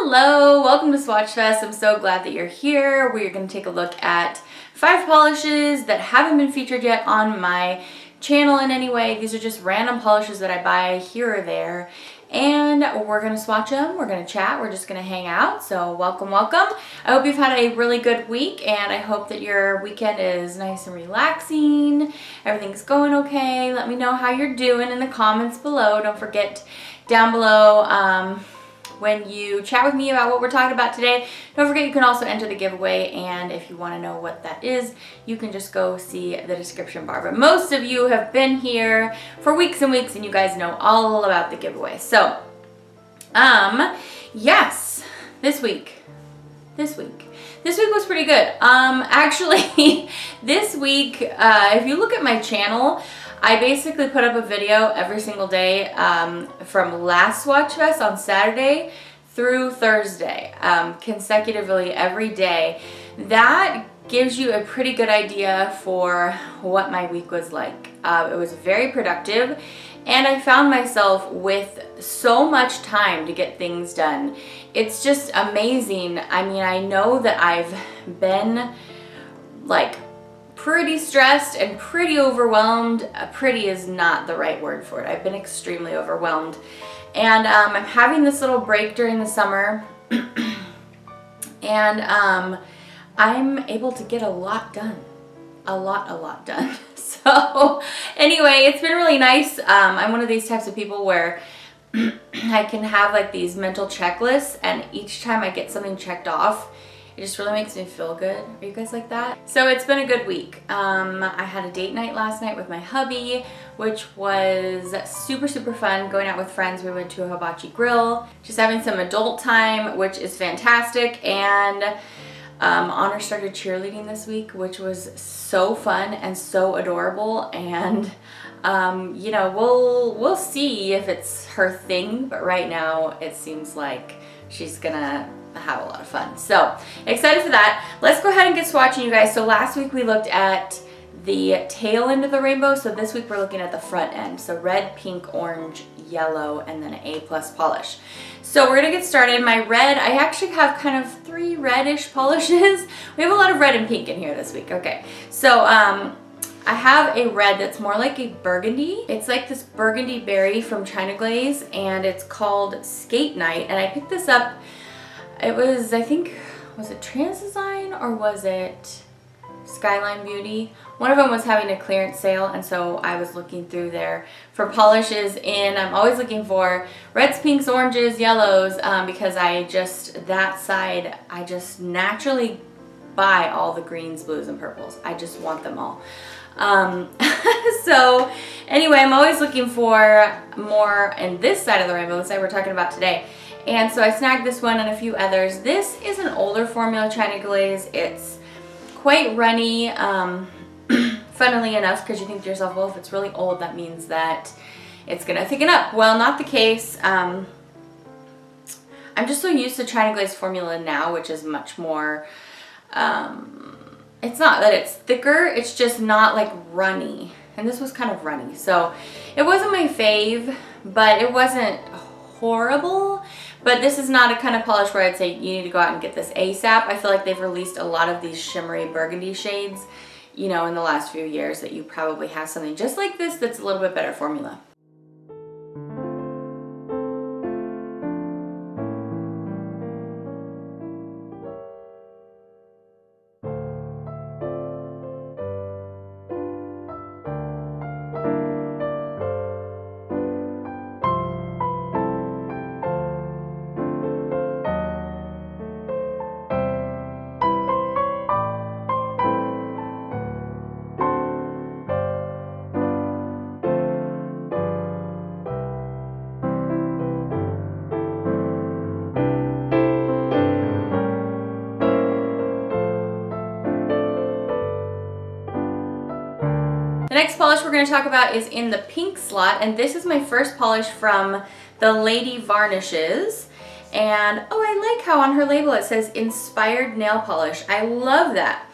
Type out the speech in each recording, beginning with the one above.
Hello, welcome to Swatchfest. I'm so glad that you're here. We're going to take a look at 5 polishes that haven't been featured yet on my channel in any way. These are just random polishes that I buy here or there, and we're going to swatch them. We're going to chat. We're just going to hang out. So welcome, welcome. I hope you've had a really good week, and I hope that your weekend is nice and relaxing. Everything's going okay. Let me know how you're doing in the comments below. Don't forget down below when you chat with me about what we're talking about today, don't forget you can also enter the giveaway, and if you want to know what that is, you can just go see the description bar. But most of you have been here for weeks and weeks, and you guys know all about the giveaway. So, yes, this week was pretty good. Actually, this week, if you look at my channel, I basically put up a video every single day from last Swatchfest on Saturday through Thursday, consecutively every day. That gives you a pretty good idea for what my week was like. It was very productive, and I found myself with so much time to get things done. It's just amazing. I mean, I know that I've been like pretty stressed and pretty overwhelmed. Pretty is not the right word for it. I've been extremely overwhelmed. And I'm having this little break during the summer. And I'm able to get a lot done. A lot done. So anyway, it's been really nice. I'm one of these types of people where I can have like these mental checklists, and each time I get something checked off, it just really makes me feel good. Are you guys like that? So it's been a good week. I had a date night last night with my hubby, which was super fun. Going out with friends, we went to a hibachi grill, just having some adult time, which is fantastic. And Honor started cheerleading this week, which was so fun and so adorable. And you know, we'll see if it's her thing, but right now it seems like she's gonna have a lot of fun. So excited for that. Let's go ahead and get swatching, you guys. So last week we looked at the tail end of the rainbow. So this week we're looking at the front end. So red, pink, orange, yellow, and then an A+ polish. So we're gonna get started. My red, I actually have kind of 3 reddish polishes. We have a lot of red and pink in here this week. Okay, so I have a red that's more like a burgundy. It's like this burgundy berry from China Glaze, and it's called Skate Night. And I picked this up, it was, I think, was it Trans Design or was it Skyline Beauty? One of them was having a clearance sale, and so I was looking through there for polishes, and I'm always looking for reds, pinks, oranges, yellows, because that side, I just naturally buy all the greens, blues, and purples. I just want them all. So anyway, I'm always looking for more in this side of the rainbow, the side we're talking about today. And so I snagged this one and a few others. This is an older formula China Glaze. It's quite runny, funnily enough, because you think to yourself, well, if it's really old, that means that it's gonna thicken up. Well, not the case. I'm just so used to China Glaze formula now, which is much more, it's not that it's thicker, it's just not like runny. And this was kind of runny. So it wasn't my fave, but it wasn't horrible. But this is not a kind of polish where I'd say you need to go out and get this ASAP. I feel like they've released a lot of these shimmery burgundy shades, you know, in the last few years, that you probably have something just like this that's a little bit better formula. The next polish we're going to talk about is in the pink slot, and this is my first polish from the lady Varnishes. And oh, I like how on her label it says inspired nail polish. I love that.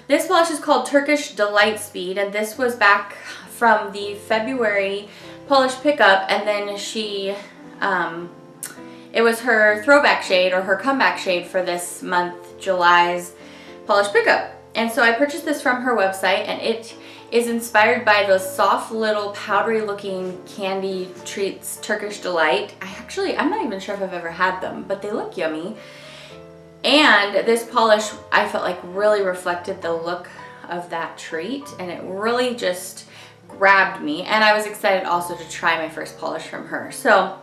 This polish is called Turkish Delight Speed, and this was back from the February polish pickup, and then she it it was her throwback shade or her comeback shade for this month, July's Polish Pickup. And so I purchased this from her website, and it is inspired by those soft little powdery looking candy treats, Turkish Delight. I'm not even sure if I've ever had them, but they look yummy. And this polish, I felt like really reflected the look of that treat, and it really just grabbed me. And I was excited also to try my first polish from her. So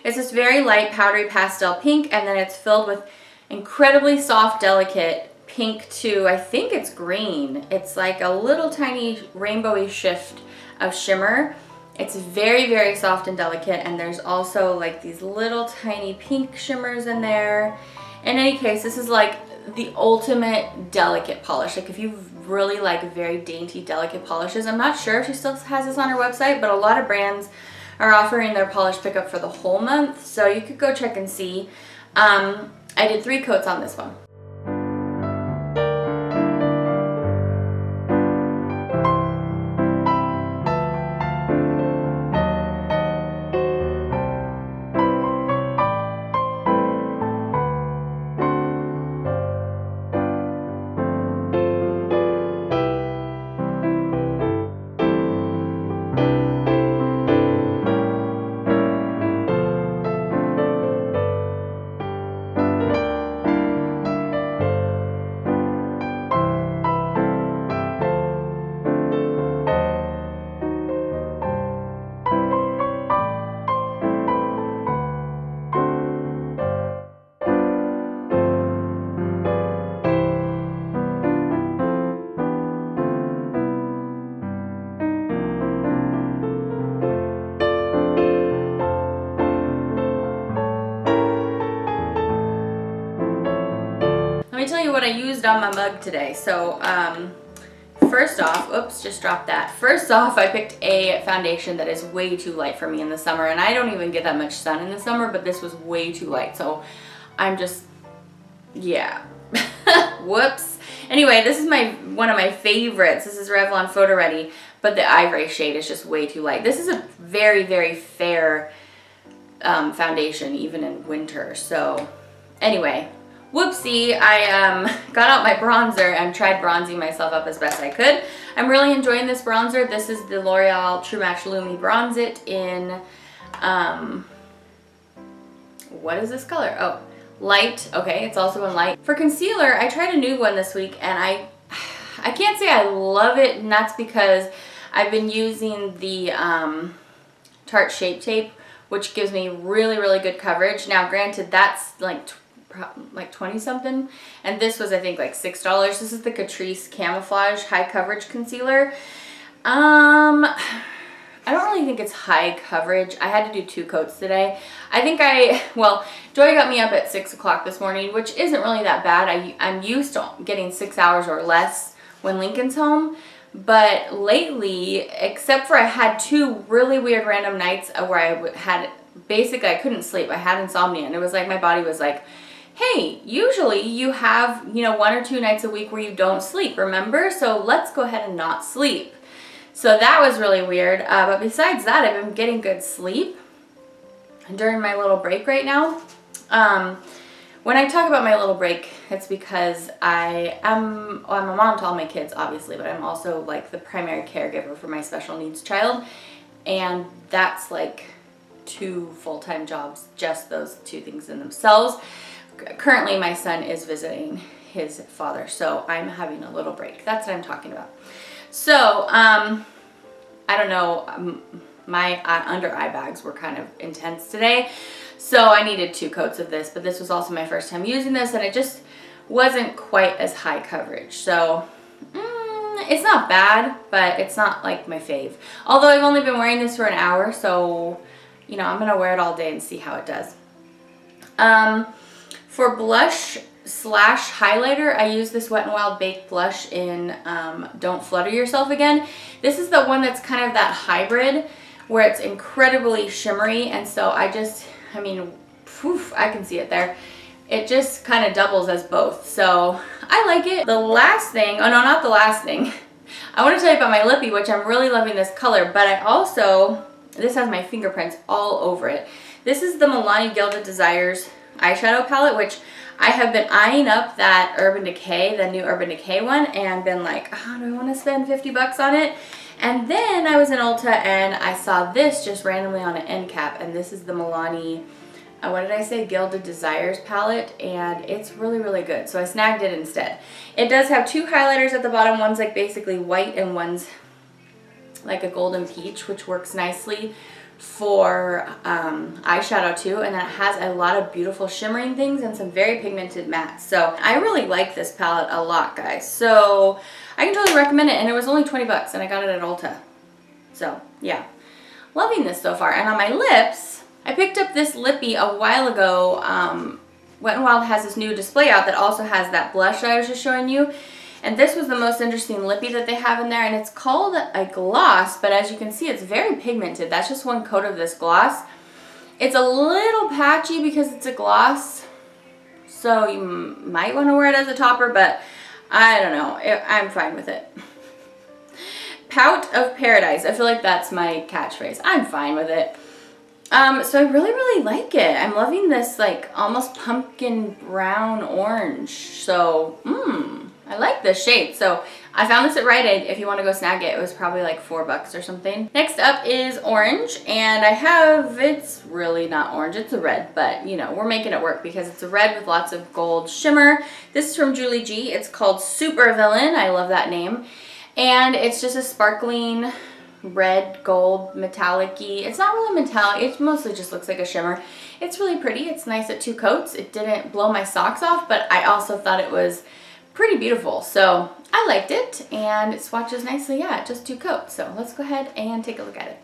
it's this very light powdery pastel pink, and then it's filled with incredibly soft, delicate pink to, I think it's green. It's like a little tiny rainbowy shift of shimmer. It's very, very soft and delicate, and there's also like these little tiny pink shimmers in there. In any case, this is like the ultimate delicate polish. Like if you really like very dainty, delicate polishes, I'm not sure if she still has this on her website, but a lot of brands are offering their polish pickup for the whole month, so you could go check and see. I did 3 coats on this one. Let me tell you what I used on my mug today. So first off, oops, just dropped that. First off, I picked a foundation that is way too light for me in the summer, and I don't even get that much sun in the summer, but this was way too light. So I'm just, yeah, whoops. Anyway, this is one of my favorites. This is Revlon Photo Ready, but the ivory shade is just way too light. This is a very, very fair foundation, even in winter. So anyway, whoopsie, I got out my bronzer and tried bronzing myself up as best I could. I'm really enjoying this bronzer. This is the L'Oreal True Match Lumi Bronze It in, what is this color? Oh, light. Okay, it's also in light. For concealer, I tried a new one this week, and I can't say I love it, and that's because I've been using the Tarte Shape Tape, which gives me really, really good coverage. Now, granted, that's like 20 something, and this was I think like $6. This is the Catrice Camouflage High Coverage Concealer. I don't really think it's high coverage. I had to do 2 coats today. I think Joy got me up at 6 o'clock this morning, which isn't really that bad. I'm used to getting 6 hours or less when Lincoln's home, but lately, except for I had 2 really weird random nights where I couldn't sleep. I had insomnia, and it was like my body was like, hey, usually you have, 1 or 2 nights a week where you don't sleep, remember? So let's go ahead and not sleep. So that was really weird. But besides that, I've been getting good sleep during my little break right now. When I talk about my little break, it's because I'm a mom to all my kids, obviously, but I'm also like the primary caregiver for my special needs child. And that's like 2 full-time jobs, just those 2 things in themselves. Currently, my son is visiting his father, so I'm having a little break. That's what I'm talking about. So, I don't know, my under eye bags were kind of intense today, so I needed 2 coats of this, but this was also my first time using this, and it just wasn't quite as high coverage. So, it's not bad, but it's not like my fave. Although I've only been wearing this for an hour, so, I'm going to wear it all day and see how it does. For blush / highlighter, I use this Wet n Wild Baked Blush in Don't Flutter Yourself Again. This is the one that's kind of that hybrid where it's incredibly shimmery, and so I can see it there. It just kind of doubles as both, so I like it. The last thing, oh no, not the last thing. I want to tell you about my lippy, which I'm really loving this color, but this has my fingerprints all over it. This is the Minnelli Gilded Desires eyeshadow palette, which I have been eyeing up that Urban Decay, the new Urban Decay one, and been like, oh, do I want to spend 50 bucks on it? And then I was in Ulta and I saw this just randomly on an end cap, and this is the Minnelli, what did I say, Gilded Desires palette, and it's really, really good. So I snagged it instead. It does have two highlighters at the bottom. One's like basically white and one's like a golden peach, which works nicely for eyeshadow too, and then it has a lot of beautiful shimmering things and some very pigmented mattes. So I really like this palette a lot, guys. So I can totally recommend it, and it was only 20 bucks and I got it at Ulta. So yeah, loving this so far. And on my lips, I picked up this lippy a while ago. Wet n Wild has this new display out that also has that blush that I was just showing you. And this was the most interesting lippy that they have in there, and it's called a gloss, but as you can see, it's very pigmented. That's just one coat of this gloss. It's a little patchy because it's a gloss, so you might want to wear it as a topper, but I don't know. I'm fine with it. Pout of Paradise. I feel like that's my catchphrase. I'm fine with it. So I really, really like it. I'm loving this like almost pumpkin brown orange. So, I like this shade. So I found this at Rite Aid. If you want to go snag it, it was probably like $4 or something. Next up is orange, and it's really not orange, it's a red, but you know, we're making it work because it's a red with lots of gold shimmer. This is from Julie G. It's called Supervillian. I love that name. And it's just a sparkling red, gold, metallic-y. It's not really metallic, it mostly just looks like a shimmer. It's really pretty. It's nice at 2 coats. It didn't blow my socks off, but I also thought it was pretty beautiful. So I liked it, and it swatches nicely, yeah, just 2 coats. So let's go ahead and take a look at it.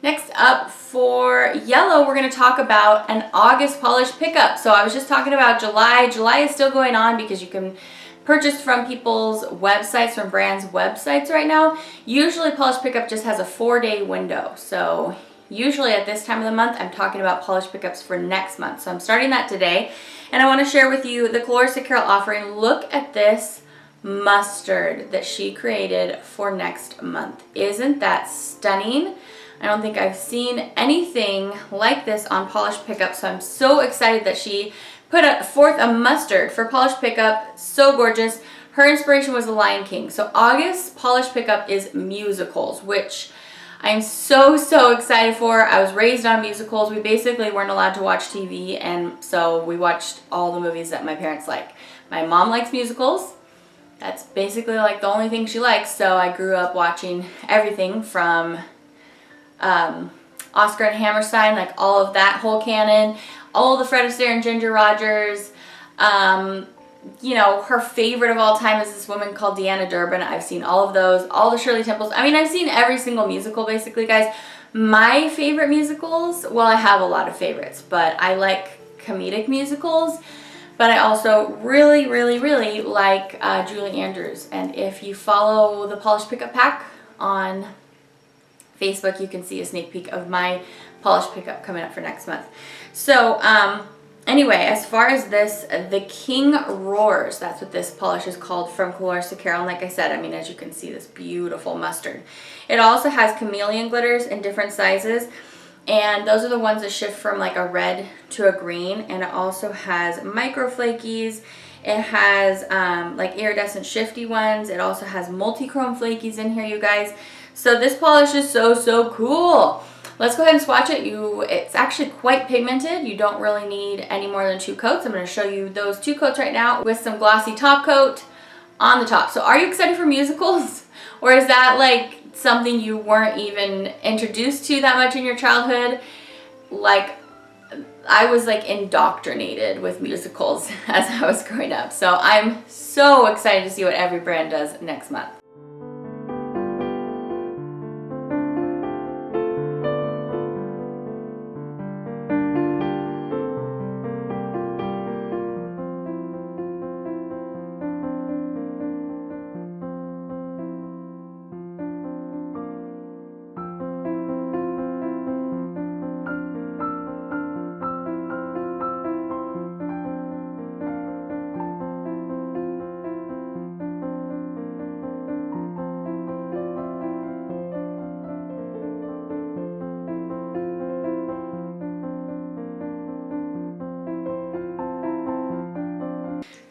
Next up for yellow, we're going to talk about an August polish pickup. So I was just talking about July. July is still going on because you can purchase from people's websites, from brands' websites right now. Usually polish pickup just has a 4-day window. So usually at this time of the month, I'm talking about polish pickups for next month. So I'm starting that today. And I want to share with you the Clarissa Carroll offering. Look at this mustard that she created for next month. Isn't that stunning? I don't think I've seen anything like this on polish pickup, so I'm so excited that she put forth a mustard for polish pickup. So gorgeous. Her inspiration was The Lion King. So August polish pickup is musicals, which I'm so excited for. I was raised on musicals. We basically weren't allowed to watch TV, and so we watched all the movies that my parents like. My mom likes musicals. That's basically like the only thing she likes, so I grew up watching everything from Oscar and Hammerstein, like all of that whole canon, all the Fred Astaire and Ginger Rogers. You know, her favorite of all time is this woman called Deanna Durbin. I've seen all of those, all the Shirley Temples. I mean, I've seen every single musical basically, guys. My favorite musicals, well, I have a lot of favorites, but I like comedic musicals. But I also really like Julie Andrews. And if you follow the Polish Pickup Pack on Facebook, you can see a sneak peek of my polish pickup coming up for next month. So anyway, as far as this, the King Roars, that's what this polish is called, from Clarissa Carroll. And like I said, I mean, as you can see, this beautiful mustard. It also has chameleon glitters in different sizes, and those are the ones that shift from like a red to a green. And it also has micro flakies. It has like iridescent shifty ones. It also has multi-chrome flakies in here, you guys. So this polish is so cool. Let's go ahead and swatch it. It's actually quite pigmented. You don't really need any more than 2 coats. I'm going to show you those 2 coats right now with some glossy top coat on the top. So are you excited for musicals? Or is that like something you weren't even introduced to that much in your childhood? Like, I was like indoctrinated with musicals as I was growing up. So I'm so excited to see what every brand does next month.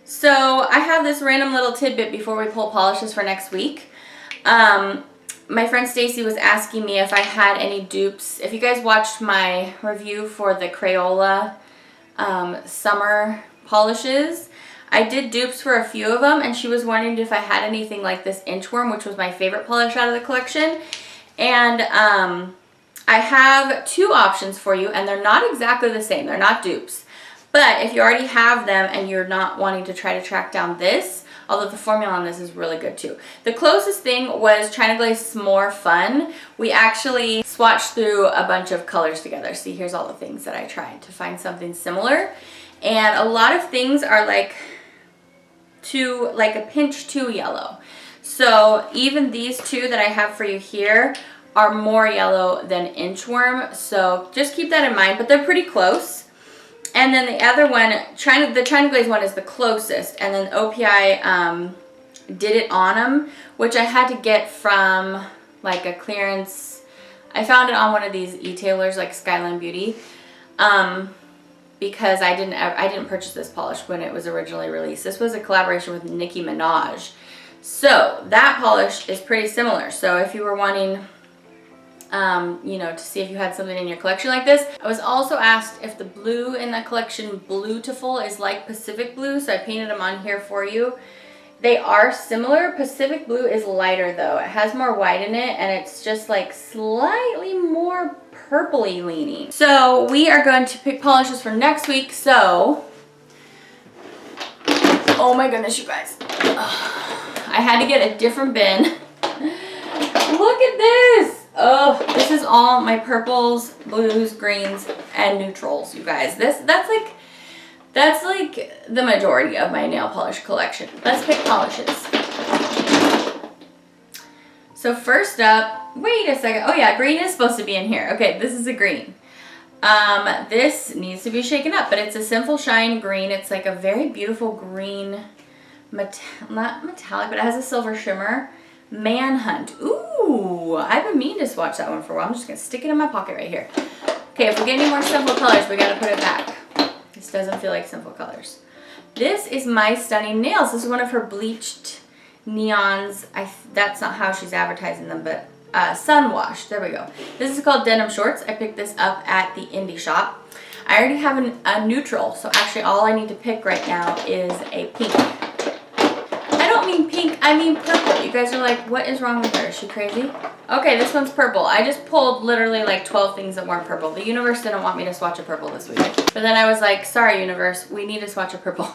So I have this random little tidbit before we pull polishes for next week. My friend Stacy was asking me if I had any dupes. If you guys watched my review for the Crayola summer polishes, I did dupes for a few of them, and she was wondering if I had anything like this Inchworm, which was my favorite polish out of the collection. And I have two options for you, and they're not exactly the same. They're not dupes. But if you already have them and you're not wanting to try to track down this, although the formula on this is really good too. The closest thing was China Glaze S'more Fun. We actually swatched through a bunch of colors together. See, here's all the things that I tried to find something similar. And a lot of things are like a pinch too yellow. So even these two that I have for you here are more yellow than Inchworm. So just keep that in mind, but they're pretty close. And then the other one, the China Glaze one is the closest. And then OPI did it on them, which I had to get from like a clearance. I found it on one of these e-tailers like Skyline Beauty, because I didn't purchase this polish when it was originally released. This was a collaboration with Nicki Minaj. So that polish is pretty similar. So if you were wanting you know, to see if you had something in your collection like this. I was also asked if the blue in that collection, Bluetiful, is like Pacific Blue, so I painted them on here for you. They are similar. Pacific Blue is lighter though. It has more white in it, and it's just like slightly more purpley leaning. So we are going to pick polishes for next week. So, oh my goodness, you guys. I had to get a different bin. Look at this. Oh, this is all my purples, blues, greens, and neutrals, you guys. That's like the majority of my nail polish collection. Let's pick polishes. So first up, wait a second. Oh yeah, green is supposed to be in here. Okay, this is a green. This needs to be shaken up, but it's a Simple Shine green. It's like a very beautiful green, not metallic, but it has a silver shimmer. Manhunt. Ooh, I've been meaning to swatch that one for a while. I'm just going to stick it in my pocket right here. Okay, if we get any more simple colors, we got to put it back. This doesn't feel like simple colors. This is My Stunning Nails. This is one of her bleached neons. That's not how she's advertising them, but sun wash. There we go. This is called Denim Shorts. I picked this up at the indie shop. I already have a neutral, so actually all I need to pick right now is a pink. I don't mean pink, I mean purple. You guys are like, what is wrong with her? Is she crazy? Okay, this one's purple. I just pulled literally like 12 things that weren't purple. The universe didn't want me to swatch a purple this week. But then I was like, sorry universe, we need to swatch a purple.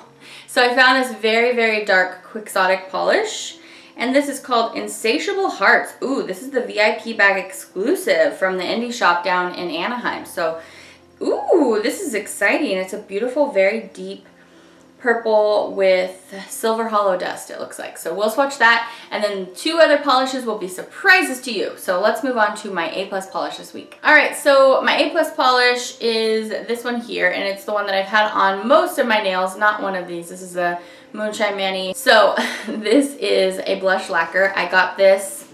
So I found this very, very dark Quixotic polish. And this is called Insatiable Hearts. Ooh, this is the VIP bag exclusive from the indie shop down in Anaheim. So, ooh, this is exciting. It's a beautiful, very deep purple with silver hollow dust, it looks like. So we'll swatch that, and then two other polishes will be surprises to you. So let's move on to my A+ polish this week. All right, so my A+ polish is this one here, and it's the one that I've had on most of my nails, not one of these. This is a Moonshine Manny. So this is a blush lacquer. I got this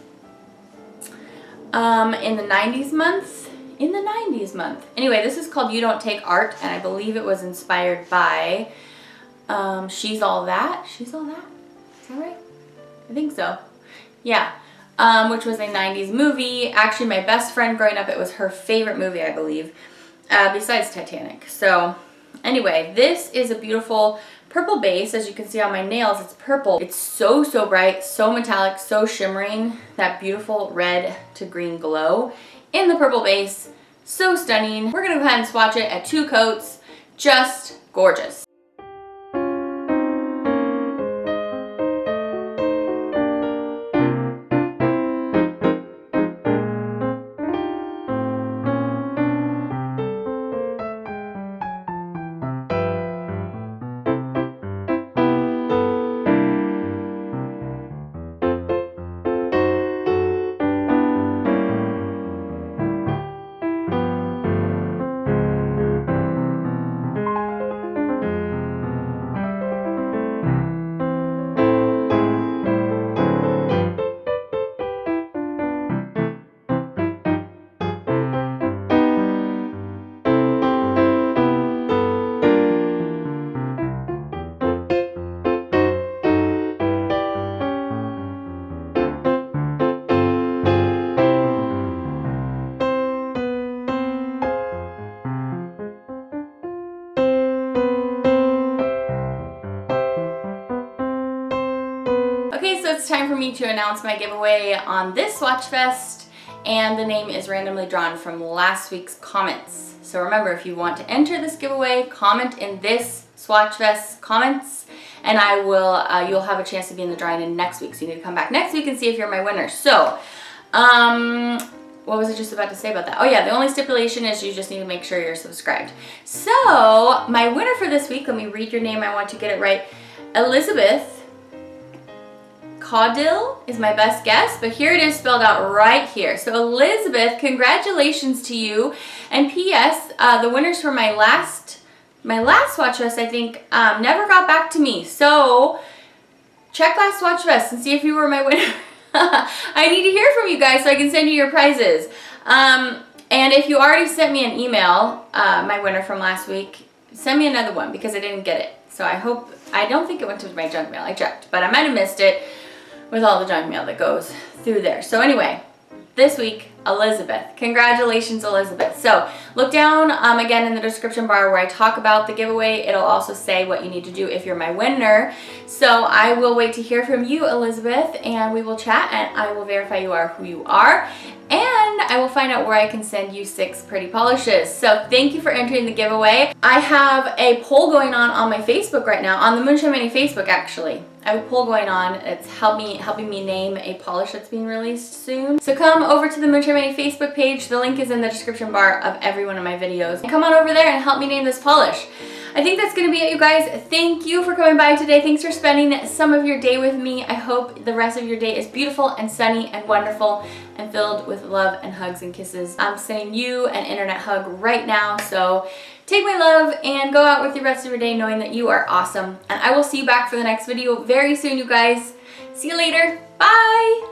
in the 90s month. Anyway, this is called You Don't Take Art, and I believe it was inspired by She's All That. She's All That? Is that right? I think so. Yeah. Which was a 90s movie. Actually, my best friend growing up, it was her favorite movie, I believe, besides Titanic. So anyway, this is a beautiful purple base. As you can see on my nails, it's purple. It's so, so bright, so metallic, so shimmering. That beautiful red to green glow in the purple base. So stunning. We're gonna go ahead and swatch it at 2 coats. Just gorgeous. Okay, so it's time for me to announce my giveaway on this Swatchfest, and the name is randomly drawn from last week's comments. So remember, if you want to enter this giveaway, comment in this Swatchfest comments, and I will, you'll have a chance to be in the drawing in next week. So you need to come back next week and see if you're my winner. So, what was I just about to say about that? Oh yeah, the only stipulation is you just need to make sure you're subscribed. So, my winner for this week, let me read your name, I want to get it right. Elizabeth Caudill is my best guess, but here it is spelled out right here. So Elizabeth, congratulations to you. And P.S. The winners for my last Swatchfest, I think, never got back to me. So check last Swatchfest and see if you were my winner. I need to hear from you guys so I can send you your prizes. And if you already sent me an email, my winner from last week, send me another one because I didn't get it. So I don't think it went to my junk mail. I checked, but I might have missed it with all the junk mail that goes through there. So anyway, this week, Elizabeth. Congratulations, Elizabeth. So look down again in the description bar where I talk about the giveaway. It'll also say what you need to do if you're my winner. So I will wait to hear from you, Elizabeth, and we will chat, and I will verify you are who you are, and I will find out where I can send you 6 pretty polishes. So thank you for entering the giveaway. I have a poll going on my Facebook right now, on the Moonshine Mini Facebook actually. I have a poll going on. It's helping me name a polish that's being released soon. So come over to the Moonshine Mini Facebook page. The link is in the description bar of every one of my videos. Come on over there and help me name this polish. I think that's going to be it, you guys. Thank you for coming by today. Thanks for spending some of your day with me. I hope the rest of your day is beautiful and sunny and wonderful and filled with love and hugs and kisses. I'm sending you an internet hug right now, so take my love and go out with the rest of your day knowing that you are awesome. And I will see you back for the next video very soon, you guys. See you later. Bye!